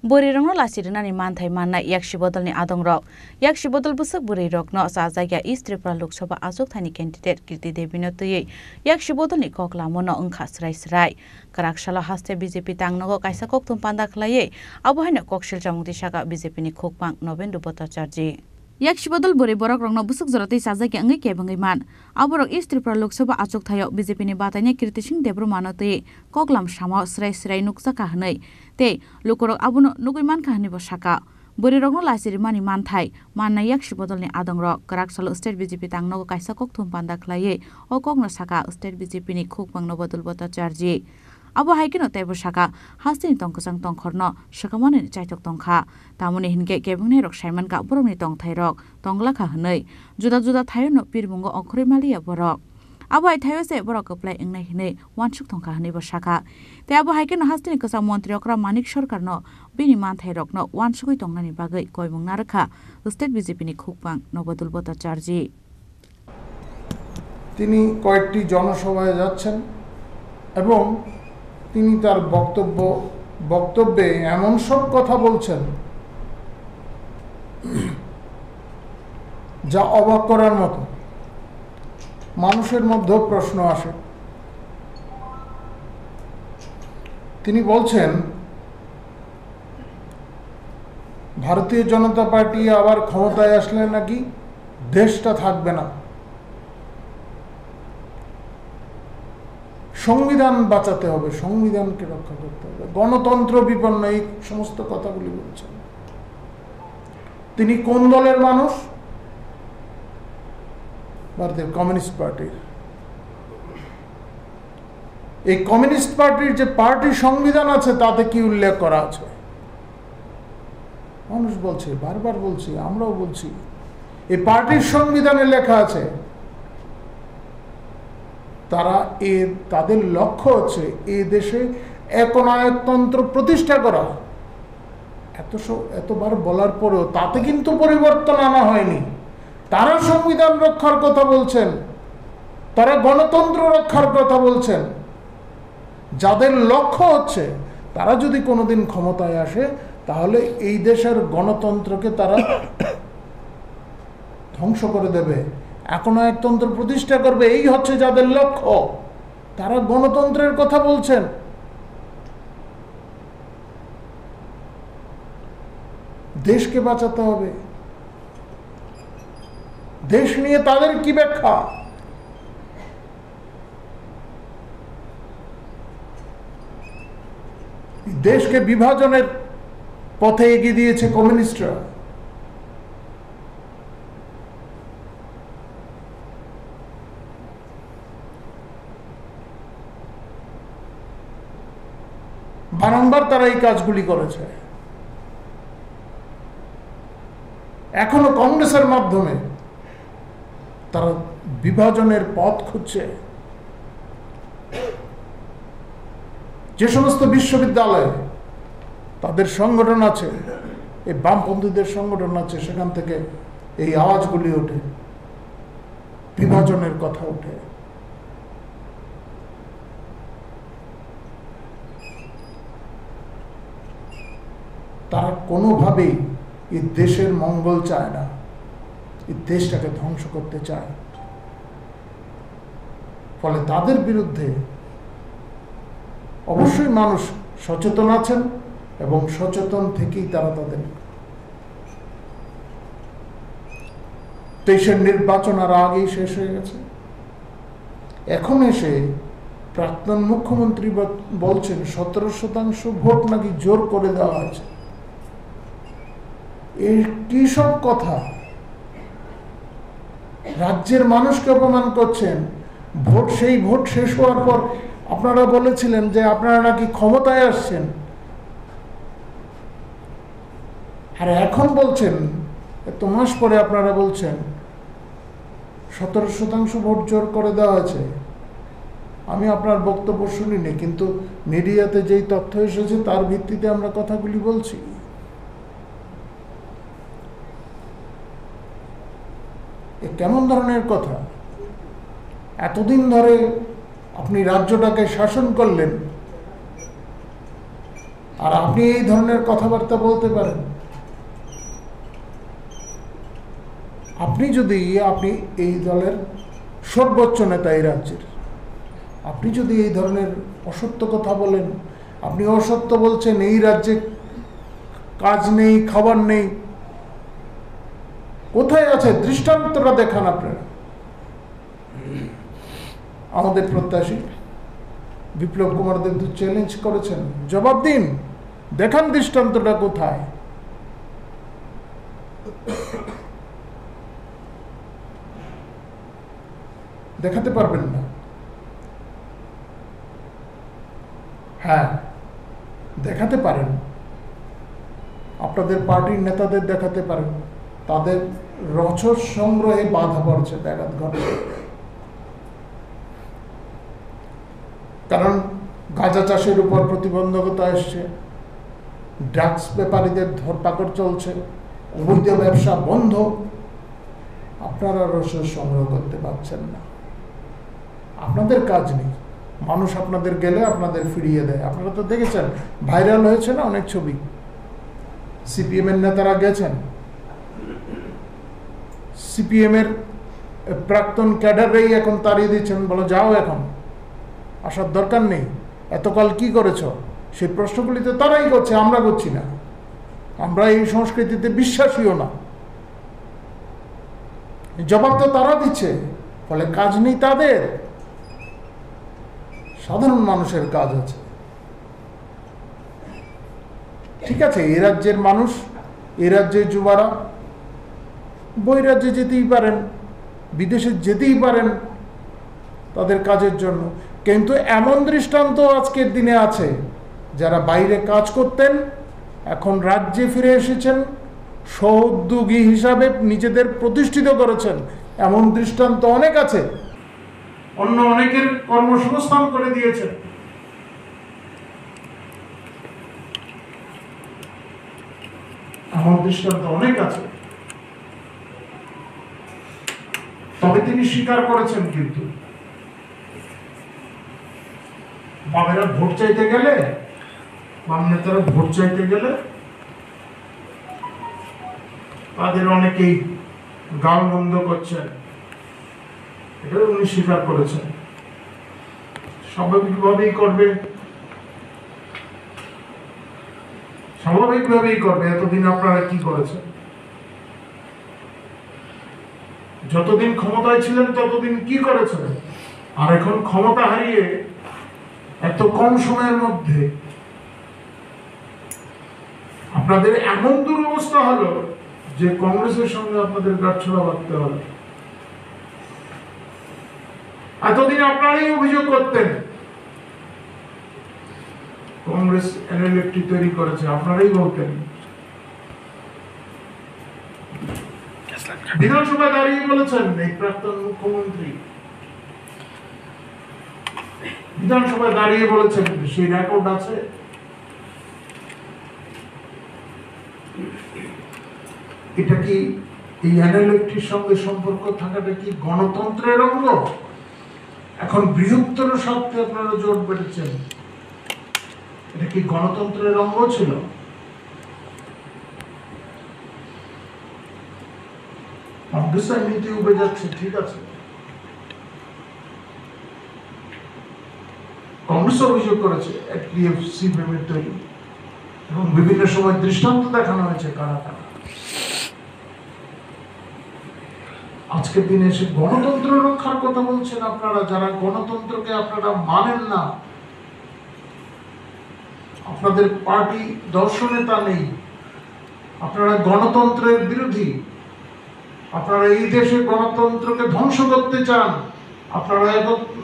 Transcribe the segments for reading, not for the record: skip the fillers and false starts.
Borirongno lasirnani manthai manna yakshi bodolni adongrok yakshi bodol busuk borirokno sa jaiga East Tripura Lok Sabha Asok Thani candidate Kirti Devi no tui yakshi bodolni koklamono ongkha srai Karakshala haste BJP tangnogo kaisa koktum panda khlaye abohaino kokshil jamungti saka BJP ni khokpang Nobendu Bhattacharya yakshi bodol bori borok rongno busuk jorotei sajai angai kebangai man aborok East Tripura Lok Sabha Asok Thayo BJP ni batanya Kirti Singh Debro manotui koklam samo srai nuksaka hnai te lukorok abono nugui man kahani bo saka borirokno lasiri mani manthai manna yakshi bodolni adongrok Karakshala state BJP tangnogo kaisa kokthum panda khlaye o kokno saka state BJP ni khokpang Nobendu Bhattacharya abo haikino taibo saka hastini tongkasang tongkhorno sakamani chaitok tongkha tamoni hinke kebungne rok Simon ka borokni tongthairok tonglakha hnai juda thayono pirmungo okhre maliya borok abo hai thayo se borok apply engnai hinai wansuk tongkha hnai bo saka te abo haikino hastini kasa mantri okra manik sarkarno bini manthairokno wansukui tongnani bagai koibung narakha state BJP ni khokpang Nobendu Bhattacharya তিনি কয়েকটি জনসভায় যাচ্ছেন এবং তিনি তার বক্তব্যে এমন সব কথা বলছেন যা অবাক করার মতো মানুষের মধ্যে প্রশ্ন আসে তিনি বলছেন ভারতীয় জনতা পার্টি আবার ক্ষমতায় আসলে নাকি দেশটা থাকবে না সংবিধান বাঁচাতে হবে সংবিধানকে রক্ষা করতে হবে গণতন্ত্র বিপন্ন এই সমস্ত কথাগুলি বলছেন তিনি কোন দলের মানুষ ভারতের কমিউনিস্ট পার্টির এই কমিউনিস্ট পার্টির যে পার্টি সংবিধান আছে তাতে কি উল্লেখ করা আছে মানুষ বলছে বারবার বলছি আমরাও বলছি এই পার্টির সংবিধানে লেখা আছে তারা তাদের লক্ষ্য হচ্ছে এই দেশে একনায়কতন্ত্র প্রতিষ্ঠা করা এতবার বলার পরেও তাতে কিন্তু পরিবর্তন আনা হয়নি তারা সংবিধান রক্ষার কথা বলছেন তারা গণতন্ত্র রক্ষার কথা বলছেন যাদের লক্ষ্য হচ্ছে তারা যদি কোনোদিন ক্ষমতায় আসে তাহলে এই দেশের গণতন্ত্রকে তারা ধ্বংস করে দেবে একনায়কতন্ত্র প্রতিষ্ঠা করবে এই হচ্ছে যাদের লক্ষ্য তারা গণতন্ত্রের কথা বলছেন দেশকে বাঁচাতে হবে দেশ নিয়ে তাদের কি ব্যাখ্যা দেশকে বিভাজনের পথে এগিয়ে দিয়েছে কমিউনিস্টরা বারংবার তারা এই কাজগুলি করেছে এখনো কংগ্রেসের মাধ্যমে তারা বিভাজনের পথ খুঁজছে যে সমস্ত বিশ্ববিদ্যালয়ে তাদের সংগঠন আছে এই বামপন্থীদের সংগঠন আছে সেখান থেকে এই আওয়াজগুলি ওঠে বিভাজনের কথা ওঠে তারা কোনোভাবেই এই দেশের মঙ্গল চায় না এই দেশটাকে ধ্বংস করতে চায় ফলে তাদের বিরুদ্ধে অবশ্যই মানুষ সচেতন আছেন এবং সচেতন থেকেই তারা তাদের ২৩-এর নির্বাচন আর আগেই শেষ হয়ে গেছে এখন এসে প্রাক্তন মুখ্যমন্ত্রী বলছেন ১৭% ভোট নাকি জোর করে দেওয়া হয়েছে এই কি সব কথা রাজ্যের মানুষকে অপমান করছেন সেই ভোট শেষ হওয়ার পর আপনারা বলেছিলেন যে আপনারা নাকি ক্ষমতায় আসছেন আর এখন বলছেন এত মাস পরে আপনারা বলছেন ১৭% ভোট জোর করে দেওয়া হয়েছে আমি আপনার বক্তব্য শুনিনি কিন্তু মিডিয়াতে যেই তথ্য এসেছে তার ভিত্তিতে আমরা কথাগুলি বলছি কেমন ধরনের কথা এতদিন ধরে আপনি রাজ্যটাকে শাসন করলেন আর আপনি এই ধরনের কথাবার্তা বলতে পারেন? আপনি এই দলের সর্বোচ্চ নেতা এই রাজ্যের, আপনি যদি এই ধরনের অসত্য কথা বলেন, আপনি অসত্য বলছেন এই রাজ্যে কাজ নেই, খাবার নেই, কোথায় আছে দৃষ্টান্তটা দেখান আপনারা। আমাদের প্রত্যাশী বিপ্লব কুমার দেব চ্যালেঞ্জ করেছেন, জবাব দিন, দেখান দৃষ্টান্তটা কোথায়। দেখাতে পারবেন না। হ্যাঁ, দেখাতে পারেন, আপনাদের পার্টির নেতাদের দেখাতে পারেন, তাদের রসদ সংগ্রহে বাধা পড়ছে, ব্যাঘাত ঘটছে। কারণ গাঁজা চাষের উপর প্রতিবন্ধকতা এসছে, ড্রাগস ব্যাপারীদের ধরপাকড় চলছে, অবৈধ ব্যবসা বন্ধ, আপনারা রসদ সংগ্রহ করতে পারছেন না। আপনাদের কাজ নেই, মানুষ আপনাদের গেলে আপনাদের ফিরিয়ে দেয়। আপনারা তো দেখেছেন, ভাইরাল হয়েছে না অনেক ছবি, সিপিএম এর নেতারা গেছেন, সিপিএম এর প্রাক্তন ক্যাডাররাই এখন তাড়িয়ে দিচ্ছেন, বলো যাও, এখন আসার দরকার নেই, এতকাল কি করেছ, সেই প্রশ্নগুলি তো তারাই করছে, আমরা করছি না। আমরা এই সংস্কৃতিতে বিশ্বাসীও না, জবাব তো তারা দিচ্ছে, ফলে কাজ নেই তাদের। সাধারণ মানুষের কাজ আছে। ঠিক আছে, এই রাজ্যের মানুষ, এই রাজ্যের যুবারা বহিরাজ্যে যেতেই পারেন, বিদেশে যেতেই পারেন তাদের কাজের জন্য, কিন্তু এমন দৃষ্টান্ত আজকের দিনে আছে যারা বাইরে কাজ করতেন এখন রাজ্যে ফিরে এসেছেন, সহোদ্যোগী হিসাবে নিজেদের প্রতিষ্ঠিত করেছেন, এমন দৃষ্টান্ত অনেক আছে। অন্য অনেকের কর্মসংস্থান করে দিয়েছেন। এমন দৃষ্টান্ত অনেক আছে। তবে তিনি স্বীকার করেছেন, কিন্তু বামেরা ভোট চাইতে গেলে, বাম নেতারা ভোট চাইতে গেলে তাদের অনেকেই গাল বন্ধ করছেন, এটা উনি স্বীকার করেছেন। স্বাভাবিকভাবেই করবে, স্বাভাবিকভাবেই করবে। এতদিন আপনারা কি করেছেন? যতদিন ক্ষমতায় ছিলেন ততদিন কি করেছেন? আর এখন ক্ষমতা হারিয়ে এত কম সময়ের মধ্যে আপনাদের এমন দুরবস্থা হলো যে কংগ্রেসের সঙ্গে আপনাদের গাঁটছড়া বাঁধতে হবে। এতদিন আপনারাই অভিযোগ করতেন কংগ্রেস এনএলএফটি তৈরি করেছে, আপনারাই বলতেন। বিধানসভায় দাঁড়িয়ে বলেছেন এই প্রাক্তন মুখ্যমন্ত্রী, বিধানসভায় দাঁড়িয়ে বলেছেন, সেই রেকর্ড আছে। এটা কি এই এনএলএফটির সঙ্গে সম্পর্ক থাকাটা কি গণতন্ত্রের অঙ্গ? এখন বৃহত্তর স্বার্থে আপনারা জোট বেঁধেছেন, এটা কি গণতন্ত্রের অঙ্গ ছিল? কংগ্রেস নীতি উবে যাচ্ছে, ঠিক আছে, কংগ্রেস অভিযোগ করেছে তৈরি, এবং বিভিন্ন সময় দৃষ্টান্ত দেখানো হয়েছে কারা কারা। আজকের দিনে এসে গণতন্ত্র রক্ষার কথা বলছেন আপনারা, যারা গণতন্ত্রকে আপনারা মানেন না। আপনাদের পার্টি দর্শনে তা নেই, আপনারা গণতন্ত্রের বিরোধী, আপনারা এই দেশে গণতন্ত্রকে ধ্বংস করতে চান, আপনারা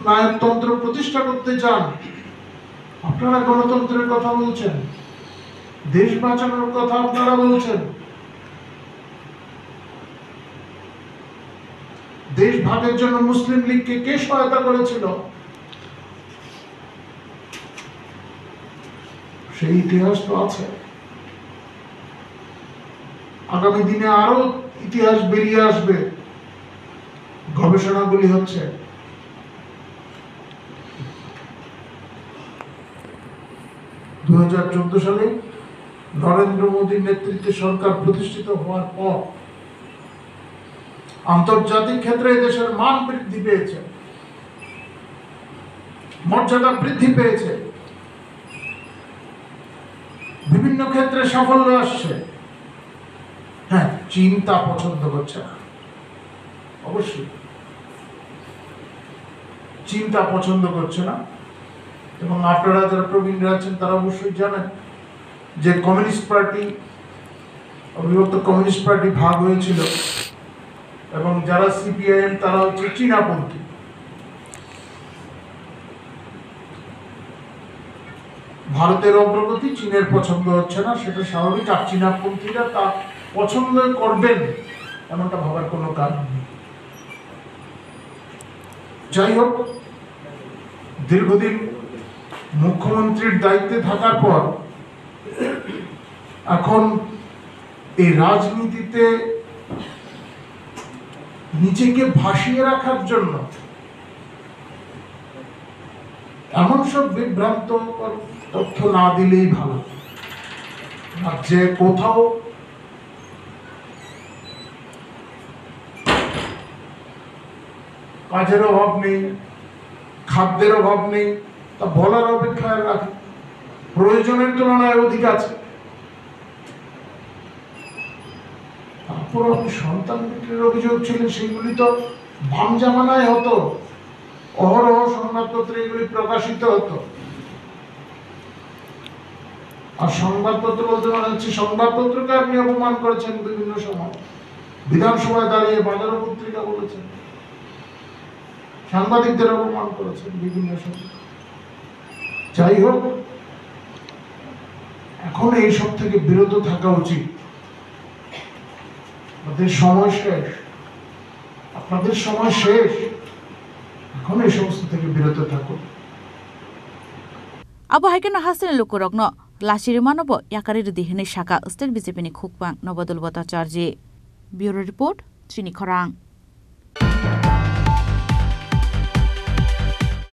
নায়কতন্ত্র প্রতিষ্ঠা করতে চান। আপনারা গণতন্ত্রের কথা বলছেন, দেশ বাঁচানোর কথা আপনারা বলছেন। দেশ ভাগের জন্য মুসলিম লীগকে কে সহায়তা করেছিল? সেই ইতিহাস তো আছে। আগামী দিনে আরো ইতিহাস বেরিয়ে আসবে, গবেষণাগুলি হচ্ছে। 2014 সালে নরেন্দ্র মোদীর নেতৃত্বে সরকার প্রতিষ্ঠিত হওয়ার পর আন্তর্জাতিক ক্ষেত্রে দেশের মান বৃদ্ধি পেয়েছে, মর্যাদা বৃদ্ধি পেয়েছে, বিভিন্ন ক্ষেত্রে সাফল্য আসছে। হ্যাঁ, চীন তা পছন্দ করছে না, অবশ্যই চীন তা পছন্দ করছে না। এবং আপনারা যারা প্রবীণরা আছেন তারা অবশ্যই জানেন যে কমিউনিস্ট পার্টি, অবিভক্ত কমিউনিস্ট পার্টি ভাগ হয়েছিল এবং যারা সিপিআইএম তারা হচ্ছে চীনাপন্থী। ভারতের অগ্রগতি চীনের পছন্দ হচ্ছে না, সেটা স্বাভাবিক। আর চীনাপন্থীরা তা পছন্দ করবেন এমনটা ভাবার কোনো কারণ নেই। যাই হোক, দীর্ঘদিন মুখ্যমন্ত্রীর দায়িত্বে থাকার পর এখন এই রাজনীতিতে নিজেকে ভাসিয়ে রাখার জন্য এমন সব বিভ্রান্ত তথ্য না দিলেই ভালো। যে কোথাও কাজের অভাব নেই, খাদ্যের অভাব নেই, তা বলার অপেক্ষায় রাখে, প্রয়োজনের তুলনায় অধিক আছে। তারপর আপনি সন্তান বিক্রির অভিযোগ ছিলেন, সেগুলি তো বাম জামানায় হতো, অহরহ সংবাদপত্রে এগুলি প্রকাশিত হতো। আর সংবাদপত্র বলতে মনে হচ্ছে সংবাদপত্রকে আপনি অপমান করেছেন বিভিন্ন সময়, বিধানসভায় দাঁড়িয়ে বাজার পত্রিকা বলেছেন, সাংবাদিকদের অপমান করেছেন বিভিন্ন সময়। যাই হোক, এখন এইসব থেকে বিরত থাকা উচিত। আপনাদের সময় শেষ, আপনাদের সময় শেষ, এখন এই সমস্ত থেকে বিরত থাকুন। আবু হাইকেন হাসিন লুকুরগ্ন লাসির মানব ইয়াকারির দিহিনী শাখা স্টেট বিজেপি খুকবাং নবদুল ভট্টাচার্য। ব্যুরো রিপোর্ট, চিনি খরাং।